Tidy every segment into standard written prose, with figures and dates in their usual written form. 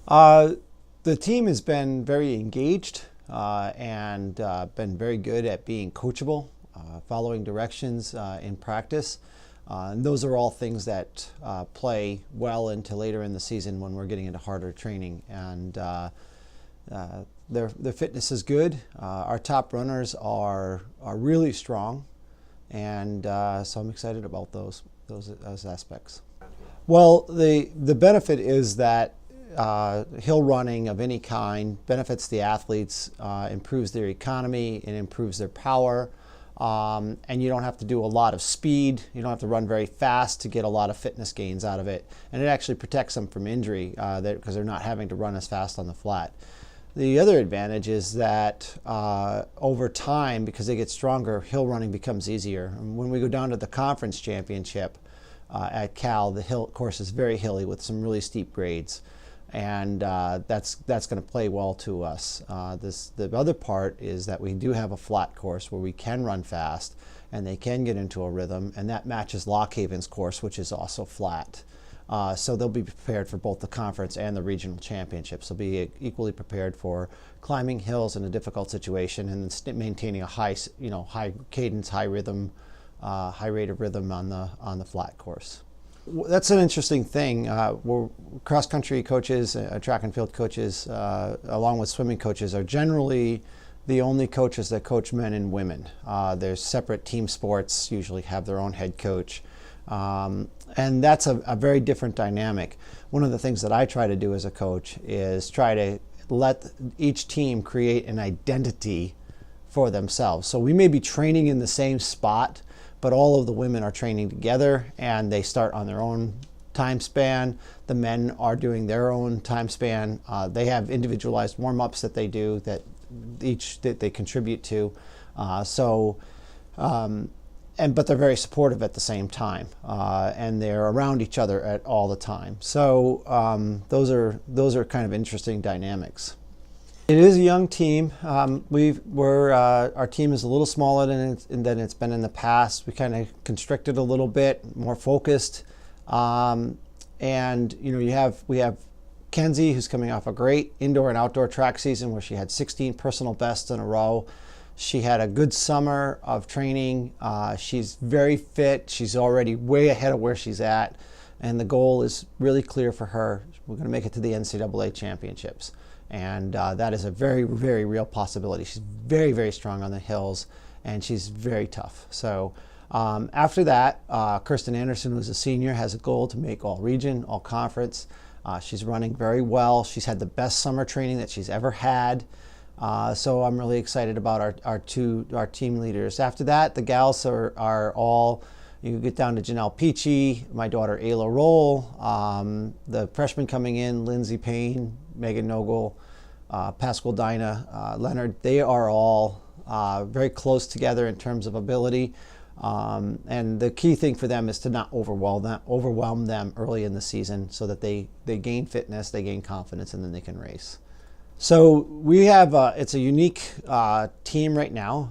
Uh, the team has been very engaged and been very good at being coachable, following directions in practice. And those are all things that play well into later in the season when we're getting into harder training. And their fitness is good. Our top runners are really strong, and so I'm excited about those aspects. Well, the benefit is that hill running of any kind benefits the athletes, improves their economy, it improves their power, and you don't have to do a lot of speed. You don't have to run very fast to get a lot of fitness gains out of it, and it actually protects them from injury because they're not having to run as fast on the flat. The other advantage is that over time, because they get stronger, hill running becomes easier. And when we go down to the conference championship at Cal, the hill course is very hilly with some really steep grades. And that's going to play well to us. The other part is that we do have a flat course where we can run fast and they can get into a rhythm, and that matches Lock Haven's course, which is also flat. So they'll be prepared for both the conference and the regional championships. They'll be equally prepared for climbing hills in a difficult situation and maintaining a high cadence, high rhythm, high rate of rhythm on the flat course. That's an interesting thing. We're cross-country coaches, track and field coaches, along with swimming coaches, are generally the only coaches that coach men and women. There's separate team sports, usually have their own head coach. And that's a very different dynamic. One of the things that I try to do as a coach is try to let each team create an identity for themselves. So we may be training in the same spot, but all of the women are training together and they start on their own time span. The men are doing their own time span. They have individualized warm-ups that they do that they contribute to. But they're very supportive at the same time, and they're around each other at all the time. So those are kind of interesting dynamics. It is a young team. Our team is a little smaller than it's been in the past. We kind of constricted a little bit, more focused, and we have Kenzie, who's coming off a great indoor and outdoor track season where she had 16 personal bests in a row. She had a good summer of training. She's very fit. She's already way ahead of where she's at, and the goal is really clear for her. We're going to make it to the NCAA championships. And that is a very, very real possibility. She's very, very strong on the hills, and she's very tough. So after that, Kirsten Anderson, who's a senior, has a goal to make all region, all conference. She's running very well. She's had the best summer training that she's ever had. So I'm really excited about our team leaders. After that, the gals are all, you get down to Janelle Peachy, my daughter Ayla Rohl, the freshmen coming in, Lindsay Payne, Megan Nogel, Pascal Dinah, Leonard. They are all very close together in terms of ability. And the key thing for them is to not overwhelm them early in the season so that they gain fitness, they gain confidence, and then they can race. So we have, it's a unique team right now.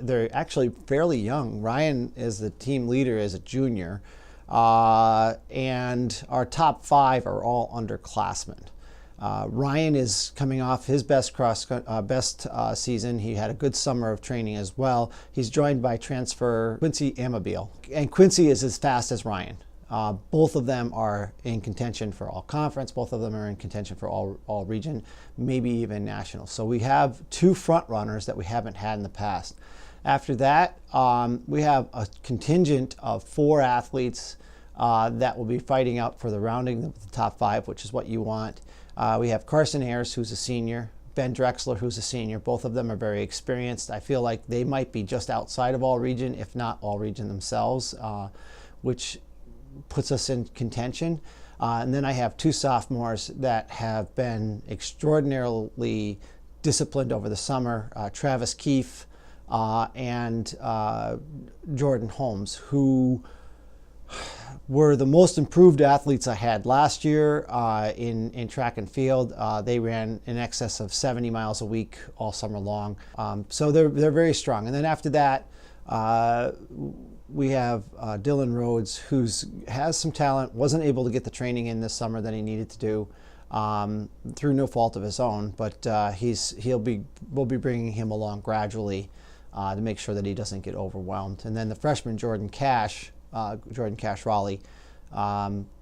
They're actually fairly young. Ryan is the team leader as a junior, and our top 5 are all underclassmen. Ryan is coming off his best season. He had a good summer of training as well. He's joined by transfer Quincy Amabile, and Quincy is as fast as Ryan. Both of them are in contention for all conference. Both of them are in contention for all region, maybe even national. So we have 2 front runners that we haven't had in the past. After that, we have a contingent of 4 athletes that will be fighting out for the rounding of the top 5, which is what you want. We have Carson Ayers, who's a senior, Ben Drexler, who's a senior. Both of them are very experienced. I feel like they might be just outside of all region, if not all region themselves, which puts us in contention. And then I have 2 sophomores that have been extraordinarily disciplined over the summer, Travis Keefe and Jordan Holmes, who were the most improved athletes I had last year in track and field. They ran in excess of 70 miles a week all summer long. So they're very strong. And then after that, we have Dylan Rhodes, who has some talent, wasn't able to get the training in this summer that he needed to do, through no fault of his own. But we'll be bringing him along gradually to make sure that he doesn't get overwhelmed. And then the freshman Jordan Cash Raleigh,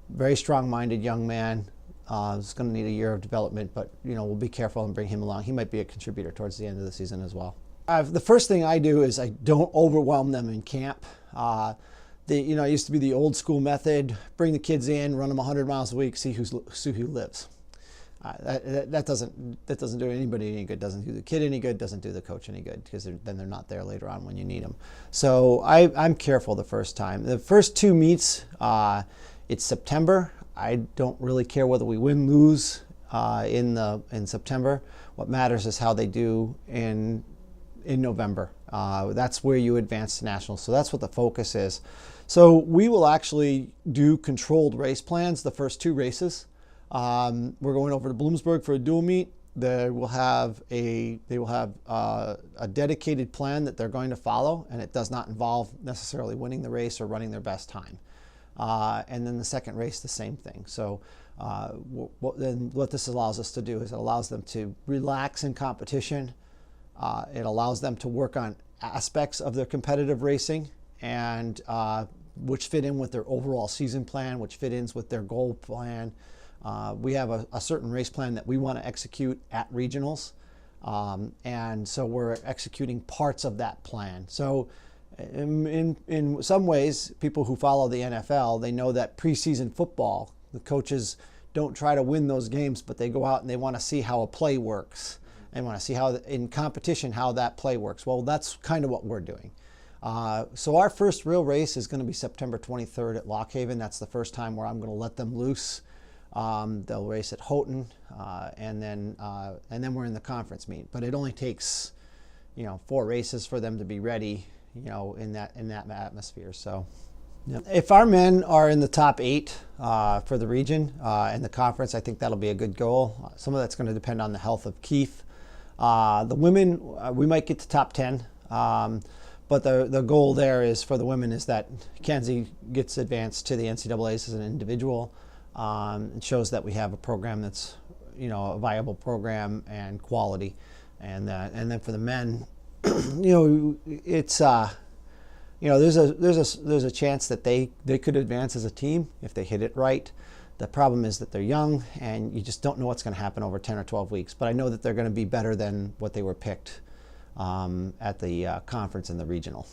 very strong-minded young man. Is going to need a year of development, but we'll be careful and bring him along. He might be a contributor towards the end of the season as well. The first thing I do is I don't overwhelm them in camp. It used to be the old school method: bring the kids in, run them 100 miles a week, see who lives. That doesn't do anybody any good. Doesn't do the kid any good. Doesn't do the coach any good, because then they're not there later on when you need them. So I'm careful the first time. The first 2 meets, it's September. I don't really care whether we win, lose in September. What matters is how they do in November. That's where you advance to nationals. So that's what the focus is. So we will actually do controlled race plans the first 2 races. We're going over to Bloomsburg for a dual meet. They will have a dedicated plan that they're going to follow, and it does not involve necessarily winning the race or running their best time. And then the second race, the same thing. So what this allows us to do is it allows them to relax in competition. It allows them to work on aspects of their competitive racing, and which fit in with their overall season plan, which fit in with their goal plan. We have a certain race plan that we want to execute at regionals, and so we're executing parts of that plan. So in some ways, people who follow the NFL, they know that preseason football, the coaches don't try to win those games, but they go out and they want to see how a play works. They want to see how, in competition, how that play works. Well, that's kind of what we're doing. So our first real race is going to be September 23rd at Lock Haven. That's the first time where I'm going to let them loose. They'll race at Houghton, and then we're in the conference meet. But it only takes 4 races for them to be ready, in that atmosphere. So, yeah. If our men are in the top 8 for the region and the conference, I think that'll be a good goal. Some of that's going to depend on the health of Keith. The women, we might get to top 10, but the goal there is for the women is that Kenzie gets advanced to the NCAAs as an individual. It shows that we have a program that's a viable program and quality, and then for the men, it's there's a chance that they could advance as a team if they hit it right. The problem is that they're young, and you just don't know what's going to happen over 10 or 12 weeks. But I know that they're going to be better than what they were picked at the conference and the regional.